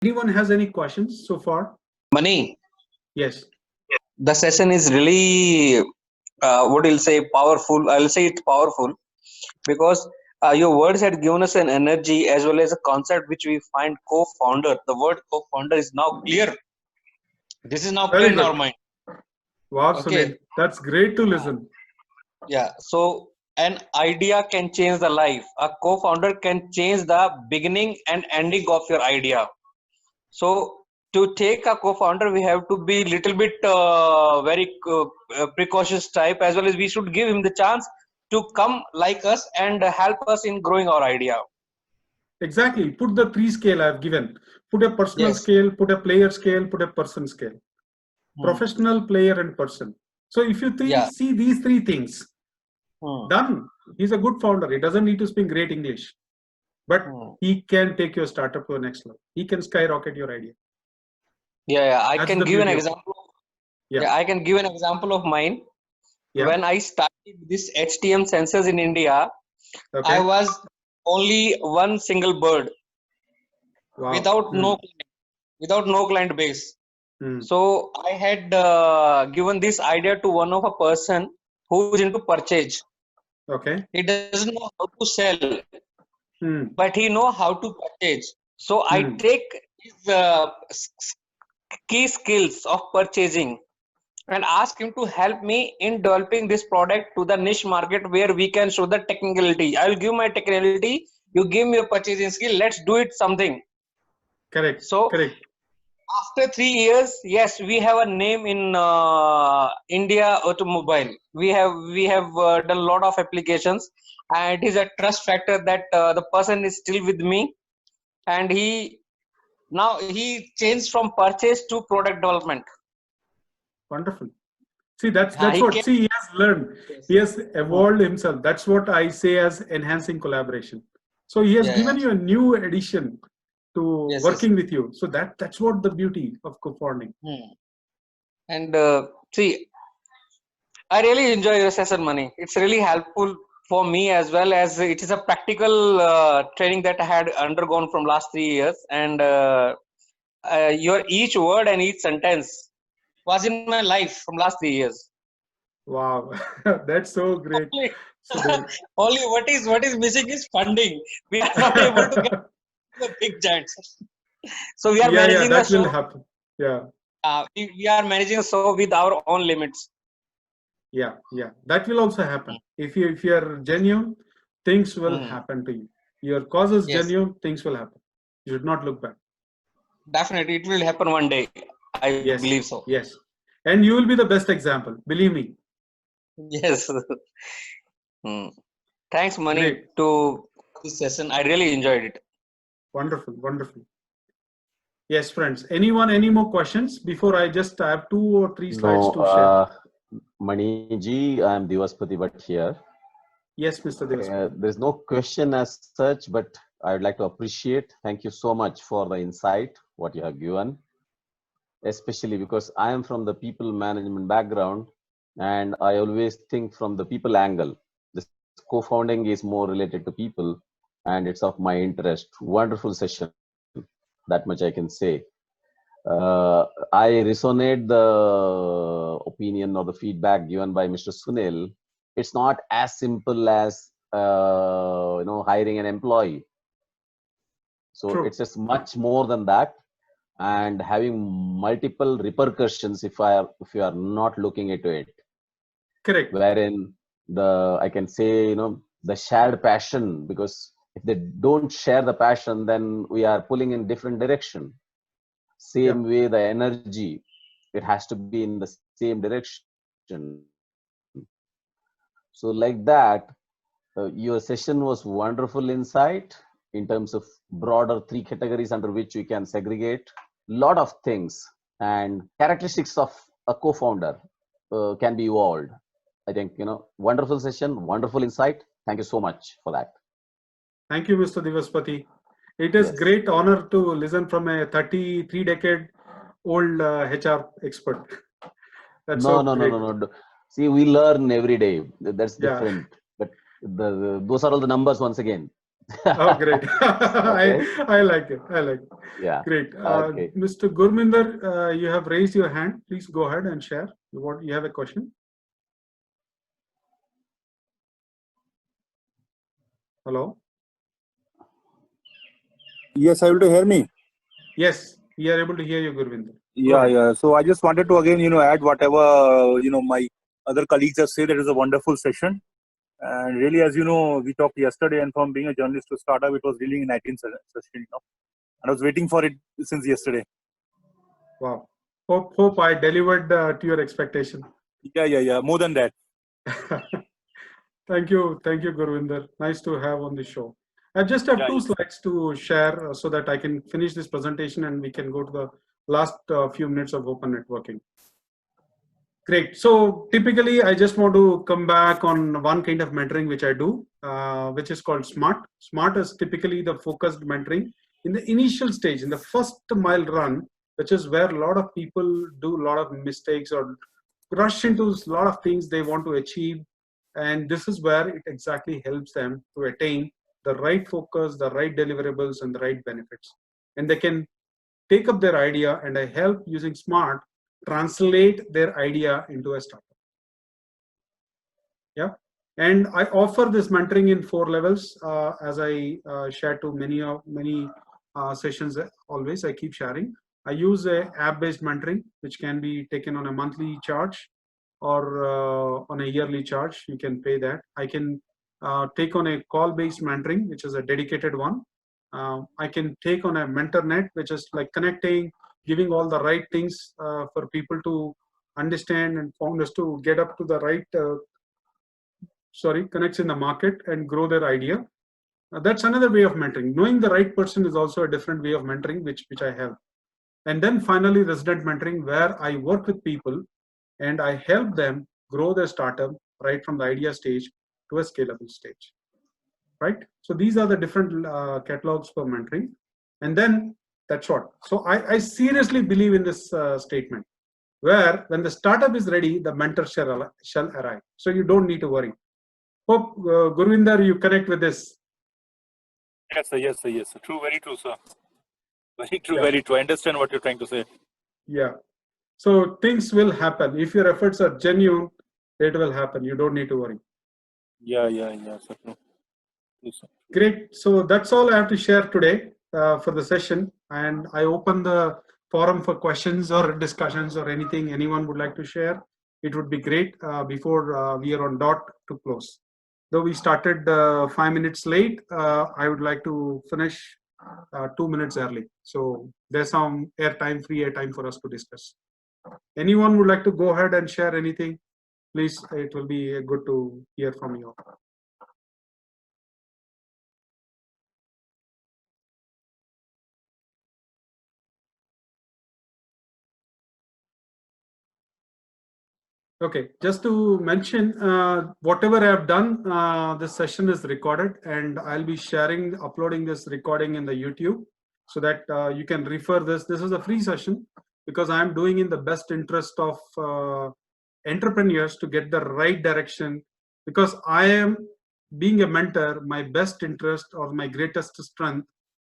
Anyone has any questions so far? Money, Yes. the session is really, what you'll say, powerful. I'll say it's powerful because your words had given us an energy as well as a concept which we find co-founder. The word co-founder is now clear. This is now clear Very in our good. mind. Wow, Okay. Sunil. That's great to listen. Yeah. So an idea can change the life. A co-founder can change the beginning and ending of your idea. So to take a co-founder, we have to be little bit very precautious type, as well as we should give him the chance to come like us and help us in growing our idea. Exactly. Put the three scale I've given. Put a personal Yes. scale, put a player scale, put a person scale. Hmm. Professional, player, and person. So if you Yeah. see these three things, Hmm. done. He's a good founder. He doesn't need to speak great English, but Hmm. he can take your startup to the next level. He can skyrocket your idea. Yeah, yeah. I That's can the give an beauty of it. example. Yeah. Yeah, I can give an example of mine. Yeah. When I started this HTM sensors in India, I Okay. was only one single bird Wow. without no without no client base. Hmm. So I had given this idea to one of a person who is into purchase. Okay. He doesn't know how to sell, Hmm. but he know how to purchase. So I Hmm. take his key skills of purchasing and ask him to help me in developing this product to the niche market where we can show the technicality. I will give my technicality. You give me a purchasing skill. Let's do it something. Correct. So Correct. after 3 years, yes, we have a name in India automobile. We have done a lot of applications, and it is a trust factor that the person is still with me, and he changed from purchase to product development. Wonderful. See, that's He what. came. See, he has learned. He Yes. has Hmm. evolved himself. That's what I say as enhancing collaboration. So he has Yeah, yeah. given you a new addition to Yes, yes. working with you. So that's what the beauty of co-founding. Hmm. And see, I really enjoy your session, Money. It's really helpful for me as well as it is a practical training that I had undergone from last 3 years, and your each word and each sentence was in my life from last 3 years. Wow, that's so great, Only, Sunil. only what is missing is funding. We are not able to get the big giants, so we are Yeah, yeah, managing the that will show. happen. Yeah, We are managing the show with our own limits. yeah, yeah. That will also happen. If you are genuine, things will Mm-hmm. happen to you. Your cause is Yes, genuine, things will happen. You should not look back. definitely, it will happen one day. I believe Yes, so. yes. And you will be the best example. Believe me. Yes. Hmm. Thanks, Money, Great. to this session. I really enjoyed it. Wonderful, wonderful. Yes, friends. Anyone, any more questions before I have 2 or 3 slides No, to share? Mani ji, I am Divaspati Bhatt here. Yes, Mr. Devaspati. There's no question as such, but I would like to appreciate. Thank you so much for the insight, what you have given, especially because I am from the people management background and I always think from the people angle. This co-founding is more related to people and it's of my interest. Wonderful session, that much I can say. I resonate the opinion or the feedback given by Mr. Sunil. It's not as simple as hiring an employee. So True. it's just much more than that, and having multiple repercussions if you are not looking into it. Correct. Wherein I can say the shared passion, because if they don't share the passion, then we are pulling in different direction. Yeah. Same way the energy, it has to be in the same direction. So like that, your session was wonderful insight in terms of broader three categories under which we can segregate lot of things, and characteristics of a co-founder can be evolved. I think wonderful session, wonderful insight. Thank you so much for that. Thank you, Mr. Devaspati. It is Yes. great honor to listen from a 33-decade old HR expert. That's No, so no, no, great. no, no. See, we learn every day. That's Yeah. different. But those are all the numbers once again. Oh, great. Okay. I like it. I like it. Yeah. Great. Okay. Mr. Gurminder, you have raised your hand. Please go ahead and share. You have a question? Hello? Yes, able to hear me? Yes, we are able to hear you, Gurvinder. Go Yeah, ahead. yeah. So I just wanted to again, add whatever, my other colleagues have said. That is a wonderful session. And really, as you know, we talked yesterday, and from being a journalist to startup, it was really an 19 session. And I was waiting for it since yesterday. Wow. Hope I delivered to your expectation. Yeah. More than that. Thank you, Gurvinder. Nice to have on the show. I just have Yeah, two yes. slides to share so that I can finish this presentation and we can go to the last few minutes of open networking. Great. So typically, I just want to come back on one kind of mentoring which I do, which is called SMART. SMART is typically the focused mentoring in the initial stage, in the first mile run, which is where a lot of people do a lot of mistakes or rush into a lot of things they want to achieve. And this is where it exactly helps them to attain the right focus, the right deliverables, and the right benefits. And they can take up their idea, and I help using SMART translate their idea into a startup. Yeah, and I offer this mentoring in 4 levels, as I share to many sessions. Always I keep sharing. I use a app-based mentoring, which can be taken on a monthly charge or on a yearly charge. You can pay that. I can take on a call-based mentoring, which is a dedicated one. I can take on a MentorNet, which is like connecting, giving all the right things for people to understand and founders to get up to the right connects in the market and grow their idea. That's another way of mentoring. Knowing the right person is also a different way of mentoring, which I have. And then finally, resident mentoring, where I work with people and I help them grow their startup right from the idea stage to a scalable stage. Right. So these are the different catalogs for mentoring. And then that's what. So I seriously believe in this statement, where when the startup is ready, the mentor shall arrive. So you don't need to worry. Hope, Gurvinder, you connect with this. Yes, sir. True, very true, sir. Very true, Yeah. very true. I understand what you're trying to say. Yeah. So things will happen. If your efforts are genuine, it will happen. You don't need to worry. Yeah, sir. True, sir. Great. So that's all I have to share today for the session. And I open the forum for questions or discussions or anything anyone would like to share. It would be great before we are on dot to close. Though we started 5 minutes late, I would like to finish 2 minutes early. So there's some free air time for us to discuss. Anyone would like to go ahead and share anything? Please, it will be good to hear from you. Okay, just to mention, whatever I have done, this session is recorded and I'll be uploading this recording in the YouTube so that you can refer this. This is a free session because I'm doing in the best interest of entrepreneurs to get the right direction, because I am being a mentor. My best interest or my greatest strength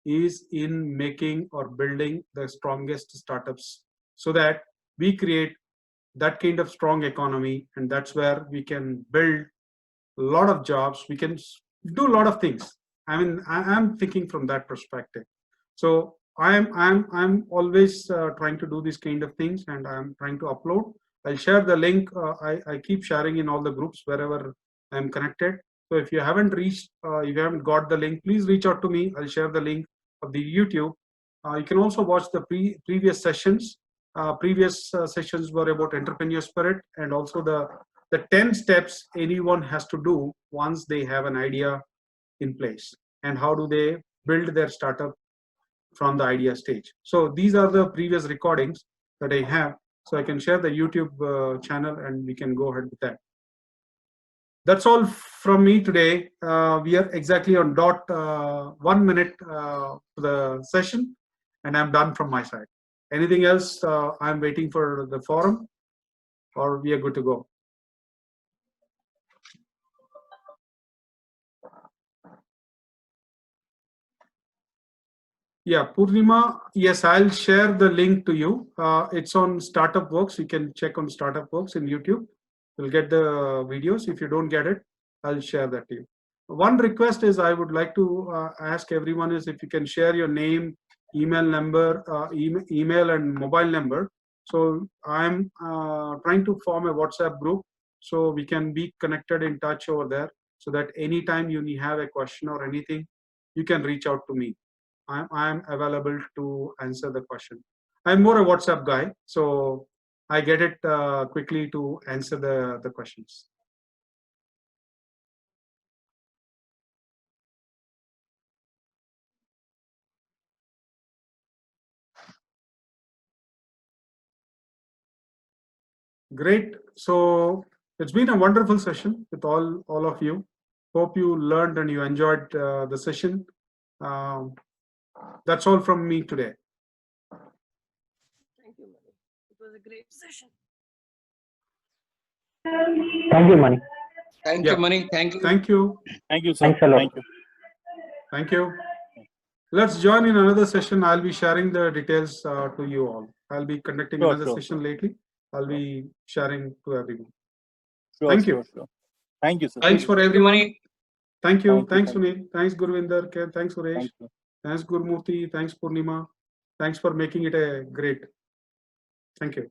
is in making or building the strongest startups so that we create that kind of strong economy, and that's where we can build a lot of jobs. We can do a lot of things. I mean, I'm thinking from that perspective. So I'm always trying to do these kind of things, and I'm trying to upload. I'll share the link. I keep sharing in all the groups wherever I'm connected. So if you haven't if you haven't got the link, please reach out to me. I'll share the link of the YouTube. You can also watch the previous sessions. Previous sessions were about entrepreneur spirit, and also the 10 steps anyone has to do once they have an idea in place, and how do they build their startup from the idea stage. So these are the previous recordings that I have, so I can share the YouTube channel and we can go ahead with that. That's all from me today. We are exactly on dot 1 minute for the session, and I'm done from my side. Anything else? I'm waiting for the forum, or we are good to go. Yeah, Purnima, yes, I'll share the link to you. It's on Startup Works. You can check on Startup Works in YouTube. You'll get the videos. If you don't get it, I'll share that to you. One request is I would like to ask everyone is if you can share your name, email number, email and mobile number. So I'm trying to form a WhatsApp group so we can be connected in touch over there, so that anytime you have a question or anything, you can reach out to me. I'm available to answer the question. I'm more a WhatsApp guy, so I get it quickly to answer the questions. Great. So it's been a wonderful session with all of you. Hope you learned and you enjoyed the session. That's all from me today. Thank you, Mani. It was a great session. Thank you, Mani. Thank Yeah. you, Mani. Thank you. Thank you. Thank you, sir. Thanks a lot. Thank you. Thank you. Let's join in another session. I'll be sharing the details to you all. I'll be conducting Sure, another sure, session lately. I'll be sharing to everyone. Sure, Thank you. sure, sure. Thank you, sir. Thanks for Thank you, everyone. Mani. Thank you. Thank you, Thanks, thank Sunil. Thanks, Gurvinder. Thanks, Suresh. Thank you. Thanks, Gurmurthy. Thanks, Purnima. Thanks for making it a great. Thank you.